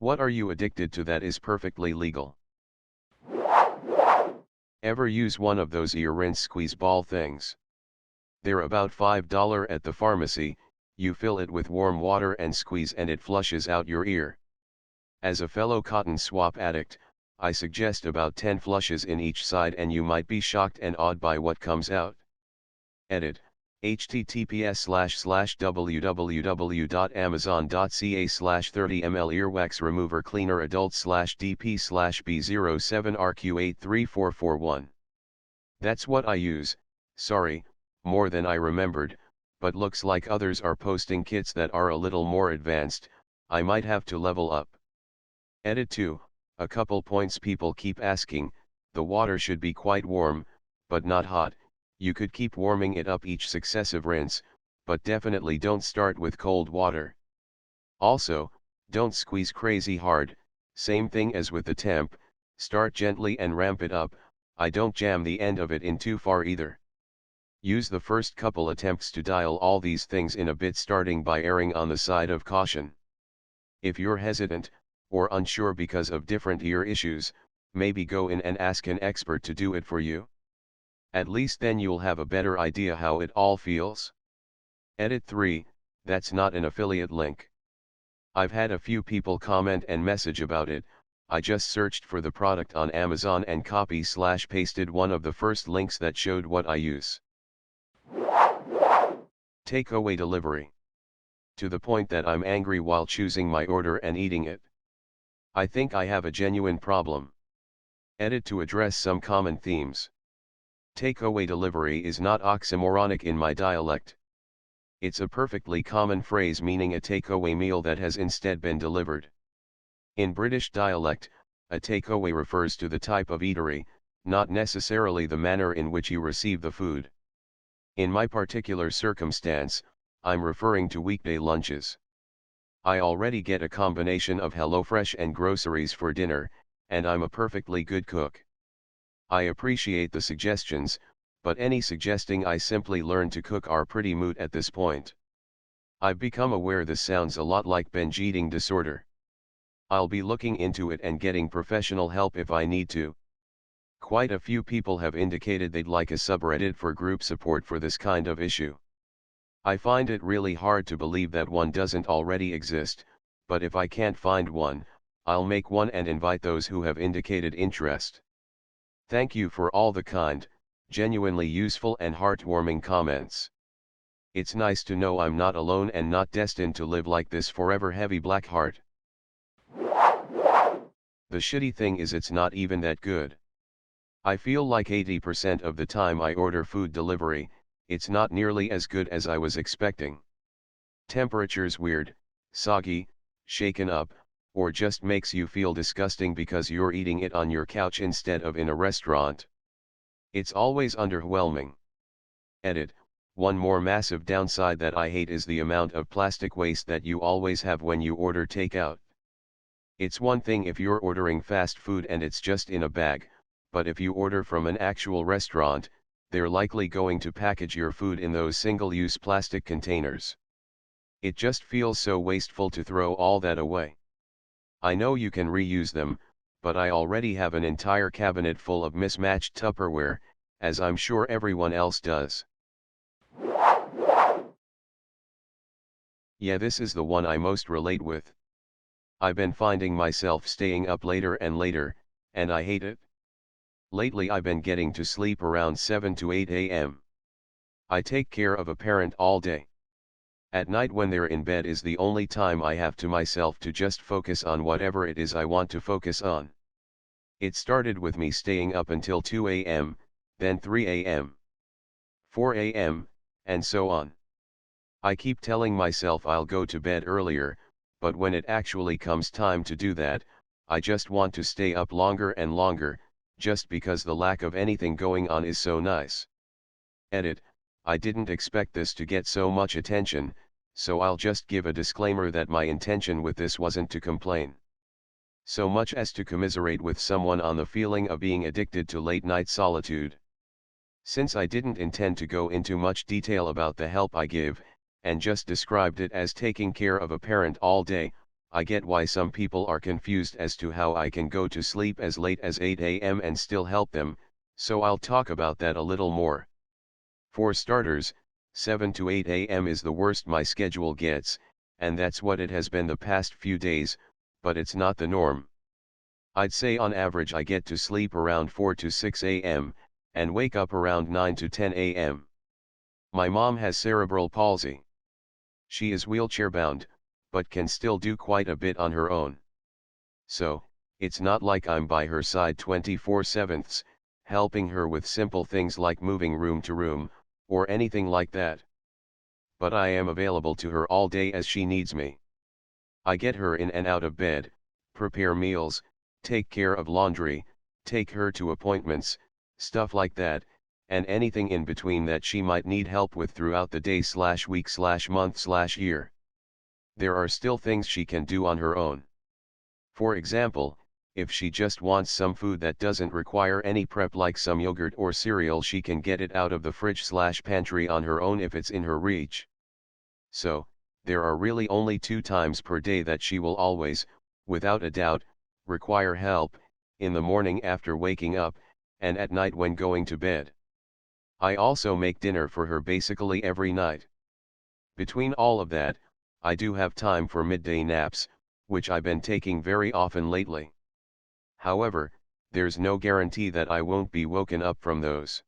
What are you addicted to that is perfectly legal? Ever use one of those ear rinse squeeze ball things? They're about $5 at the pharmacy. You fill it with warm water and squeeze and it flushes out your ear. As a fellow cotton swab addict, I suggest about 10 flushes in each side and you might be shocked and awed by what comes out. Edit. https://www.amazon.ca/30ml earwax remover cleaner adult/DP/B07RQ83441. That's what I use. Sorry, more than I remembered, but looks like others are posting kits that are a little more advanced. I might have to level up. Edit 2. A couple points people keep asking. The water should be quite warm, but not hot. You could keep warming it up each successive rinse, but definitely don't start with cold water. Also, don't squeeze crazy hard. Same thing as with the temp, start gently and ramp it up. I don't jam the end of it in too far either. Use the first couple attempts to dial all these things in a bit, starting by erring on the side of caution. If you're hesitant, or unsure because of different ear issues, maybe go in and ask an expert to do it for you. At least then you'll have a better idea how it all feels. Edit 3, that's not an affiliate link. I've had a few people comment and message about it. I just searched for the product on Amazon and copy/pasted one of the first links that showed what I use. Takeaway delivery. To the point that I'm angry while choosing my order and eating it. I think I have a genuine problem. Edit to address some common themes. Takeaway delivery is not oxymoronic in my dialect. It's a perfectly common phrase meaning a takeaway meal that has instead been delivered. In British dialect, a takeaway refers to the type of eatery, not necessarily the manner in which you receive the food. In my particular circumstance, I'm referring to weekday lunches. I already get a combination of HelloFresh and groceries for dinner, and I'm a perfectly good cook. I appreciate the suggestions, but any suggesting I simply learn to cook are pretty moot at this point. I've become aware this sounds a lot like binge eating disorder. I'll be looking into it and getting professional help if I need to. Quite a few people have indicated they'd like a subreddit for group support for this kind of issue. I find it really hard to believe that one doesn't already exist, but if I can't find one, I'll make one and invite those who have indicated interest. Thank you for all the kind, genuinely useful and heartwarming comments. It's nice to know I'm not alone and not destined to live like this forever. Heavy black heart. The shitty thing is it's not even that good. I feel like 80% of the time I order food delivery, it's not nearly as good as I was expecting. Temperature's weird, soggy, shaken up, or just makes you feel disgusting because you're eating it on your couch instead of in a restaurant. It's always underwhelming. Edit. One more massive downside that I hate is the amount of plastic waste that you always have when you order takeout. It's one thing if you're ordering fast food and it's just in a bag, but if you order from an actual restaurant, they're likely going to package your food in those single-use plastic containers. It just feels so wasteful to throw all that away. I know you can reuse them, but I already have an entire cabinet full of mismatched Tupperware, as I'm sure everyone else does. Yeah, this is the one I most relate with. I've been finding myself staying up later and later, and I hate it. Lately I've been getting to sleep around 7 to 8 a.m. I take care of a parent all day. At night when they're in bed is the only time I have to myself to just focus on whatever it is I want to focus on. It started with me staying up until 2 a.m., then 3 a.m., 4 a.m., and so on. I keep telling myself I'll go to bed earlier, but when it actually comes time to do that, I just want to stay up longer and longer, just because the lack of anything going on is so nice. Edit. I didn't expect this to get so much attention, so I'll just give a disclaimer that my intention with this wasn't to complain so much as to commiserate with someone on the feeling of being addicted to late-night solitude. Since I didn't intend to go into much detail about the help I give, and just described it as taking care of a parent all day, I get why some people are confused as to how I can go to sleep as late as 8 a.m. and still help them, so I'll talk about that a little more. For starters, 7 to 8 a.m. is the worst my schedule gets, and that's what it has been the past few days, but it's not the norm. I'd say on average I get to sleep around 4 to 6 a.m., and wake up around 9 to 10 a.m. My mom has cerebral palsy. She is wheelchair bound, but can still do quite a bit on her own. So, it's not like I'm by her side 24/7, helping her with simple things like moving room to room, or anything like that. But I am available to her all day as she needs me. I get her in and out of bed, prepare meals, take care of laundry, take her to appointments, stuff like that, and anything in between that she might need help with throughout the day/week/month/year. There are still things she can do on her own. For example, if she just wants some food that doesn't require any prep like some yogurt or cereal, she can get it out of the fridge/pantry on her own if it's in her reach. So, there are really only 2 times per day that she will always, without a doubt, require help, in the morning after waking up, and at night when going to bed. I also make dinner for her basically every night. Between all of that, I do have time for midday naps, which I've been taking very often lately. However, there's no guarantee that I won't be woken up from those.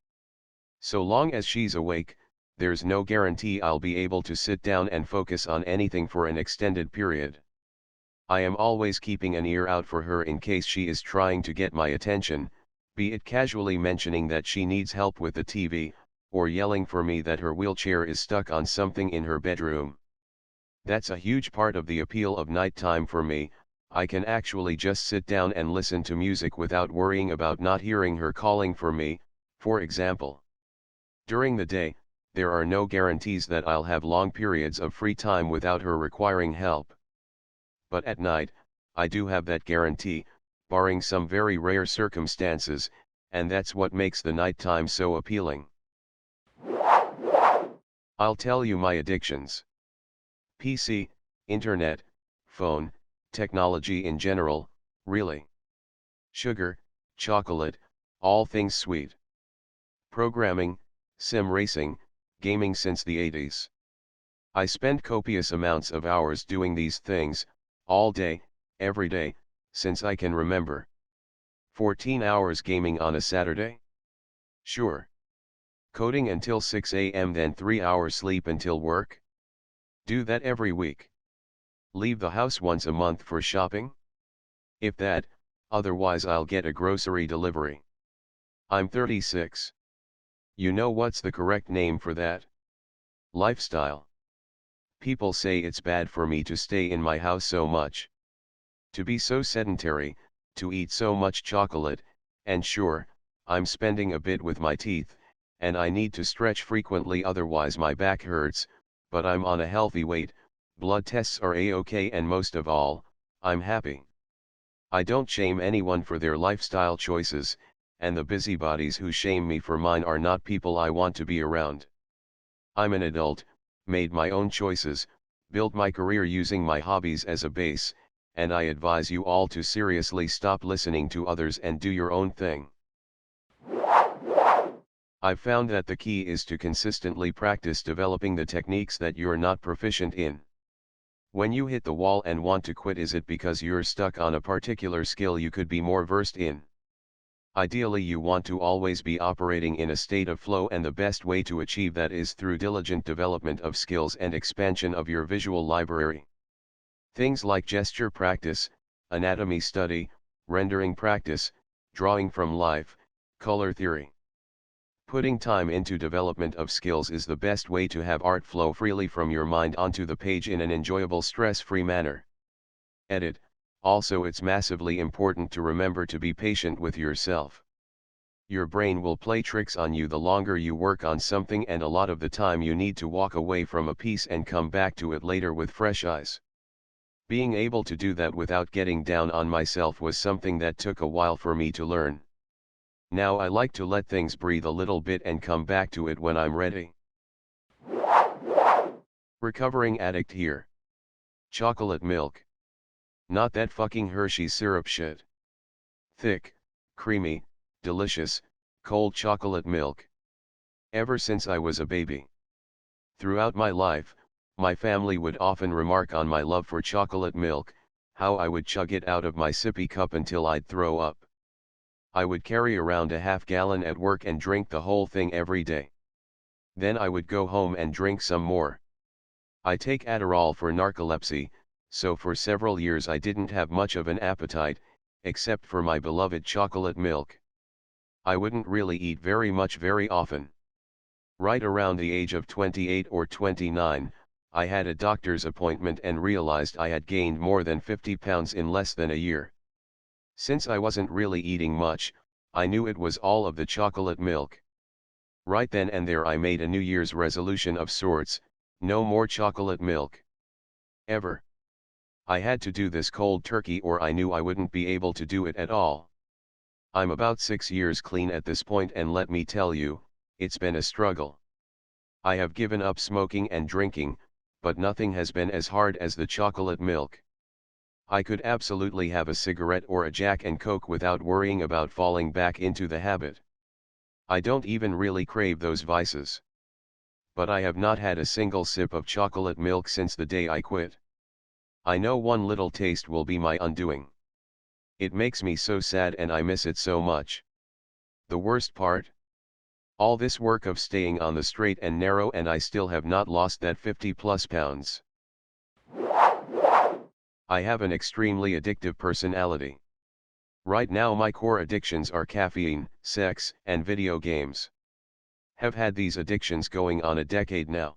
So long as she's awake, there's no guarantee I'll be able to sit down and focus on anything for an extended period. I am always keeping an ear out for her in case she is trying to get my attention, be it casually mentioning that she needs help with the TV, or yelling for me that her wheelchair is stuck on something in her bedroom. That's a huge part of the appeal of nighttime for me. I can actually just sit down and listen to music without worrying about not hearing her calling for me, for example. During the day, there are no guarantees that I'll have long periods of free time without her requiring help. But at night, I do have that guarantee, barring some very rare circumstances, and that's what makes the nighttime so appealing. I'll tell you my addictions. PC, internet, phone, technology in general, really. Sugar, chocolate, all things sweet. Programming, sim racing, gaming since the 80s. I spend copious amounts of hours doing these things, all day, every day, since I can remember. 14 hours gaming on a Saturday? Sure. Coding until 6 a.m. then 3 hours sleep until work? Do that every week. Leave the house once a month for shopping? If that, otherwise I'll get a grocery delivery. I'm 36. You know what's the correct name for that? Lifestyle. People say it's bad for me to stay in my house so much. To be so sedentary, to eat so much chocolate, and sure, I'm spending a bit with my teeth, and I need to stretch frequently otherwise my back hurts, but I'm on a healthy weight, blood tests are a-okay, and most of all, I'm happy. I don't shame anyone for their lifestyle choices, and the busybodies who shame me for mine are not people I want to be around. I'm an adult, made my own choices, built my career using my hobbies as a base, and I advise you all to seriously stop listening to others and do your own thing. I've found that the key is to consistently practice developing the techniques that you're not proficient in. When you hit the wall and want to quit, is it because you're stuck on a particular skill you could be more versed in? Ideally, you want to always be operating in a state of flow, and the best way to achieve that is through diligent development of skills and expansion of your visual library. Things like gesture practice, anatomy study, rendering practice, drawing from life, color theory. Putting time into development of skills is the best way to have art flow freely from your mind onto the page in an enjoyable, stress-free manner. Edit. Also, it's massively important to remember to be patient with yourself. Your brain will play tricks on you the longer you work on something, and a lot of the time you need to walk away from a piece and come back to it later with fresh eyes. Being able to do that without getting down on myself was something that took a while for me to learn. Now I like to let things breathe a little bit and come back to it when I'm ready. Recovering addict here. Chocolate milk. Not that fucking Hershey's syrup shit. Thick, creamy, delicious, cold chocolate milk. Ever since I was a baby. Throughout my life, my family would often remark on my love for chocolate milk, how I would chug it out of my sippy cup until I'd throw up. I would carry around a half-gallon at work and drink the whole thing every day. Then I would go home and drink some more. I take Adderall for narcolepsy, so for several years I didn't have much of an appetite, except for my beloved chocolate milk. I wouldn't really eat very much very often. Right around the age of 28 or 29, I had a doctor's appointment and realized I had gained more than 50 pounds in less than a year. Since I wasn't really eating much, I knew it was all of the chocolate milk. Right then and there I made a New Year's resolution of sorts: no more chocolate milk. Ever. I had to do this cold turkey or I knew I wouldn't be able to do it at all. I'm about 6 years clean at this point and let me tell you, it's been a struggle. I have given up smoking and drinking, but nothing has been as hard as the chocolate milk. I could absolutely have a cigarette or a Jack and Coke without worrying about falling back into the habit. I don't even really crave those vices. But I have not had a single sip of chocolate milk since the day I quit. I know one little taste will be my undoing. It makes me so sad and I miss it so much. The worst part? All this work of staying on the straight and narrow and I still have not lost that 50+ pounds. I have an extremely addictive personality. Right now my core addictions are caffeine, sex, and video games. Have had these addictions going on a decade now.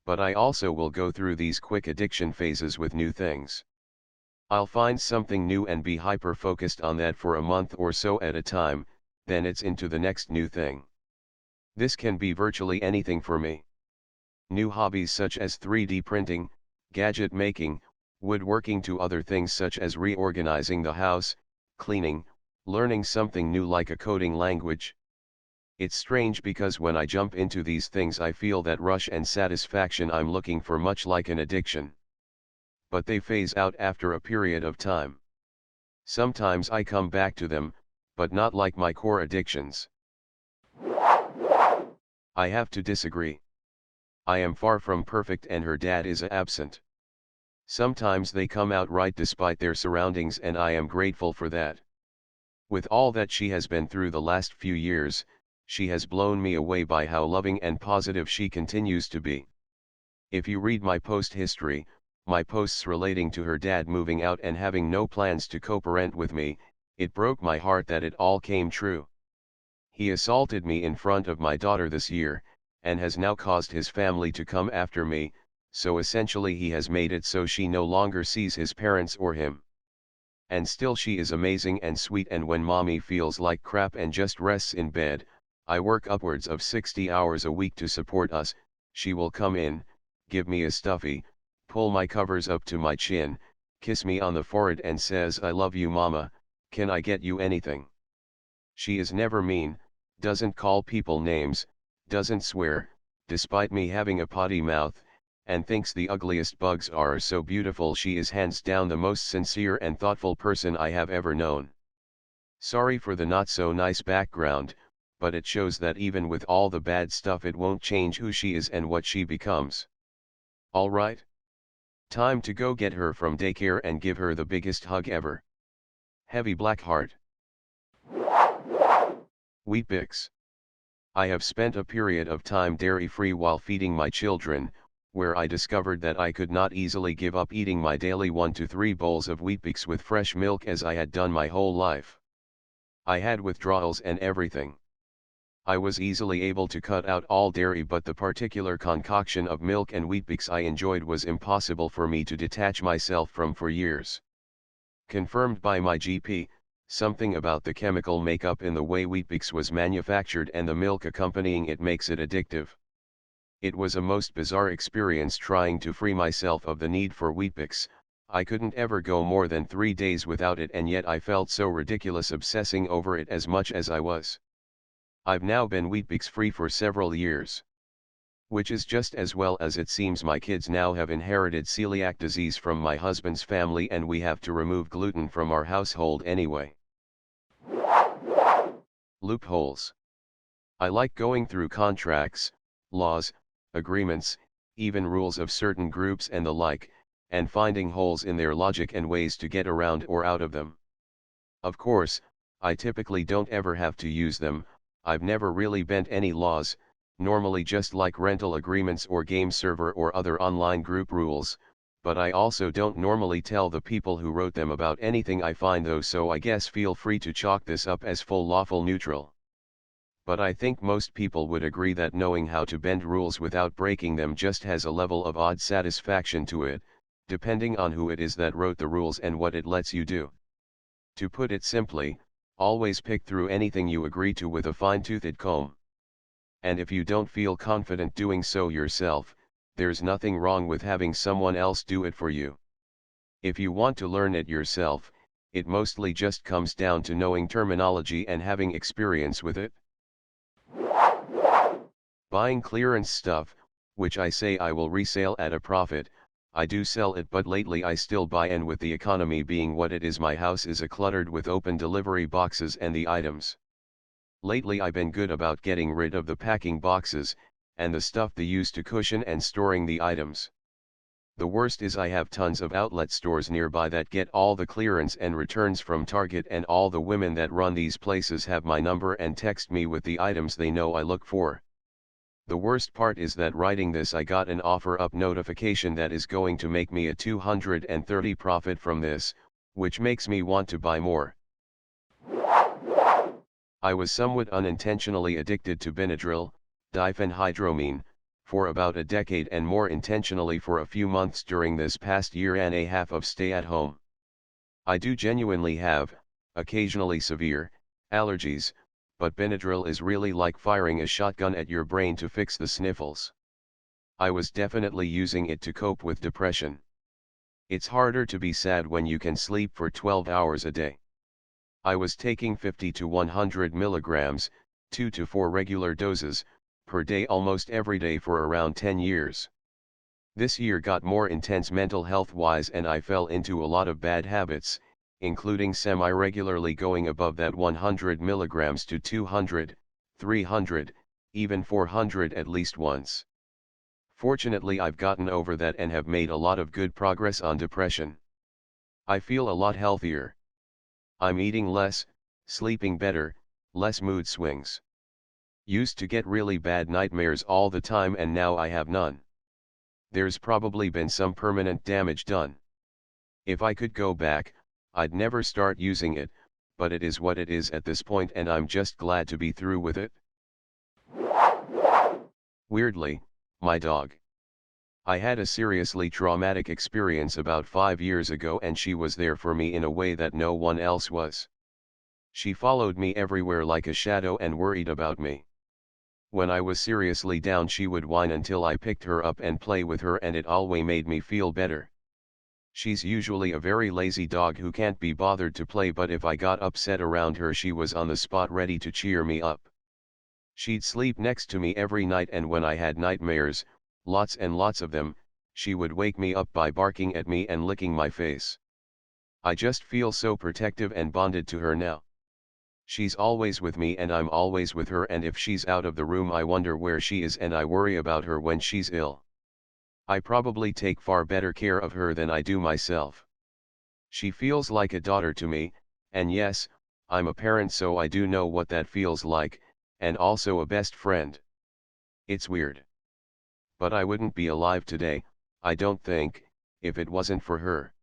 But I also will go through these quick addiction phases with new things. I'll find something new and be hyper-focused on that for a month or so at a time, then it's into the next new thing. This can be virtually anything for me. New hobbies such as 3D printing, gadget making, woodworking to other things such as reorganizing the house, cleaning, learning something new like a coding language. It's strange because when I jump into these things I feel that rush and satisfaction I'm looking for, much like an addiction. But they phase out after a period of time. Sometimes I come back to them, but not like my core addictions. I have to disagree. I am far from perfect and her dad is absent. Sometimes they come out right despite their surroundings and I am grateful for that. With all that she has been through the last few years, she has blown me away by how loving and positive she continues to be. If you read my post history, my posts relating to her dad moving out and having no plans to co-parent with me, it broke my heart that it all came true. He assaulted me in front of my daughter this year, and has now caused his family to come after me, so essentially he has made it so she no longer sees his parents or him. And still she is amazing and sweet, and when mommy feels like crap and just rests in bed, I work upwards of 60 hours a week to support us, she will come in, give me a stuffy, pull my covers up to my chin, kiss me on the forehead and says, "I love you mama, can I get you anything?" She is never mean, doesn't call people names, doesn't swear, despite me having a potty mouth, and thinks the ugliest bugs are so beautiful. She is hands down the most sincere and thoughtful person I have ever known. Sorry for the not so nice background, but it shows that even with all the bad stuff it won't change who she is and what she becomes. Alright? Time to go get her from daycare and give her the biggest hug ever. Heavy black heart. Weet-Bix. I have spent a period of time dairy-free while feeding my children, where I discovered that I could not easily give up eating my daily 1 to 3 bowls of Weet-Bix with fresh milk as I had done my whole life. I had withdrawals and everything. I was easily able to cut out all dairy, but the particular concoction of milk and Weet-Bix I enjoyed was impossible for me to detach myself from for years. Confirmed by my GP, something about the chemical makeup in the way Weet-Bix was manufactured and the milk accompanying it makes it addictive. It was a most bizarre experience trying to free myself of the need for Weet-Bix. I couldn't ever go more than 3 days without it, and yet I felt so ridiculous obsessing over it as much as I was. I've now been Weet-Bix free for several years. Which is just as well, as it seems my kids now have inherited celiac disease from my husband's family and we have to remove gluten from our household anyway. Loopholes. I like going through contracts, laws, agreements, even rules of certain groups and the like, and finding holes in their logic and ways to get around or out of them. Of course, I typically don't ever have to use them. I've never really bent any laws, normally just like rental agreements or game server or other online group rules, but I also don't normally tell the people who wrote them about anything I find though, so I guess feel free to chalk this up as full lawful neutral. But I think most people would agree that knowing how to bend rules without breaking them just has a level of odd satisfaction to it, depending on who it is that wrote the rules and what it lets you do. To put it simply, always pick through anything you agree to with a fine-toothed comb. And if you don't feel confident doing so yourself, there's nothing wrong with having someone else do it for you. If you want to learn it yourself, it mostly just comes down to knowing terminology and having experience with it. Buying clearance stuff, which I say I will resale at a profit. I do sell it, but lately I still buy, and with the economy being what it is, my house is cluttered with open delivery boxes and the items. Lately I've been good about getting rid of the packing boxes, and the stuff they use to cushion and storing the items. The worst is I have tons of outlet stores nearby that get all the clearance and returns from Target, and all the women that run these places have my number and text me with the items they know I look for. The worst part is that writing this I got an offer up notification that is going to make me a 230 profit from this, which makes me want to buy more. I was somewhat unintentionally addicted to Benadryl, diphenhydramine, for about a decade, and more intentionally for a few months during this past year and a half of stay at home. I do genuinely have, occasionally severe, allergies, but Benadryl is really like firing a shotgun at your brain to fix the sniffles. I was definitely using it to cope with depression. It's harder to be sad when you can sleep for 12 hours a day. I was taking 50 to 100 milligrams, 2 to 4 regular doses, per day almost every day for around 10 years. This year got more intense mental health wise, and I fell into a lot of bad habits, including semi-regularly going above that 100 milligrams to 200, 300, even 400 at least once. Fortunately I've gotten over that and have made a lot of good progress on depression. I feel a lot healthier. I'm eating less, sleeping better, less mood swings. Used to get really bad nightmares all the time, and now I have none. There's probably been some permanent damage done. If I could go back, I'd never start using it, but it is what it is at this point, and I'm just glad to be through with it. Weirdly, my dog. I had a seriously traumatic experience about 5 years ago, and she was there for me in a way that no one else was. She followed me everywhere like a shadow and worried about me. When I was seriously down, she would whine until I picked her up and play with her, and it always made me feel better. She's usually a very lazy dog who can't be bothered to play, but if I got upset around her, she was on the spot ready to cheer me up. She'd sleep next to me every night, and when I had nightmares, lots and lots of them, she would wake me up by barking at me and licking my face. I just feel so protective and bonded to her now. She's always with me and I'm always with her, and if she's out of the room I wonder where she is, and I worry about her when she's ill. I probably take far better care of her than I do myself. She feels like a daughter to me, and yes, I'm a parent, so I do know what that feels like, and also a best friend. It's weird. But I wouldn't be alive today, I don't think, if it wasn't for her.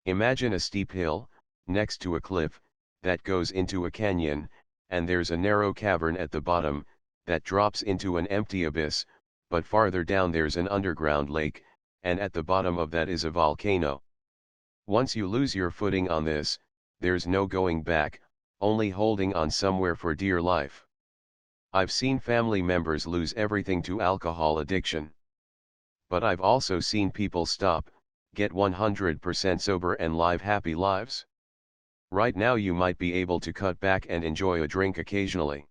Imagine a steep hill, next to a cliff, that goes into a canyon, and there's a narrow cavern at the bottom, that drops into an empty abyss, but farther down there's an underground lake, and at the bottom of that is a volcano. Once you lose your footing on this, there's no going back, only holding on somewhere for dear life. I've seen family members lose everything to alcohol addiction. But I've also seen people stop, get 100% sober and live happy lives. Right now you might be able to cut back and enjoy a drink occasionally.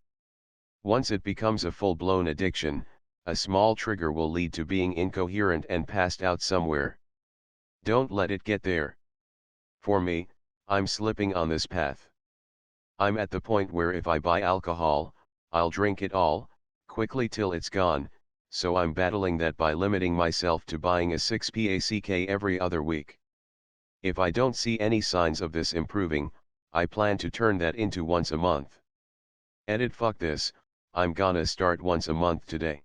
Once it becomes a full-blown addiction, a small trigger will lead to being incoherent and passed out somewhere. Don't let it get there. For me, I'm slipping on this path. I'm at the point where if I buy alcohol, I'll drink it all, quickly till it's gone, so I'm battling that by limiting myself to buying a 6-pack every other week. If I don't see any signs of this improving, I plan to turn that into once a month. Edit. Fuck this, I'm gonna start once a month today.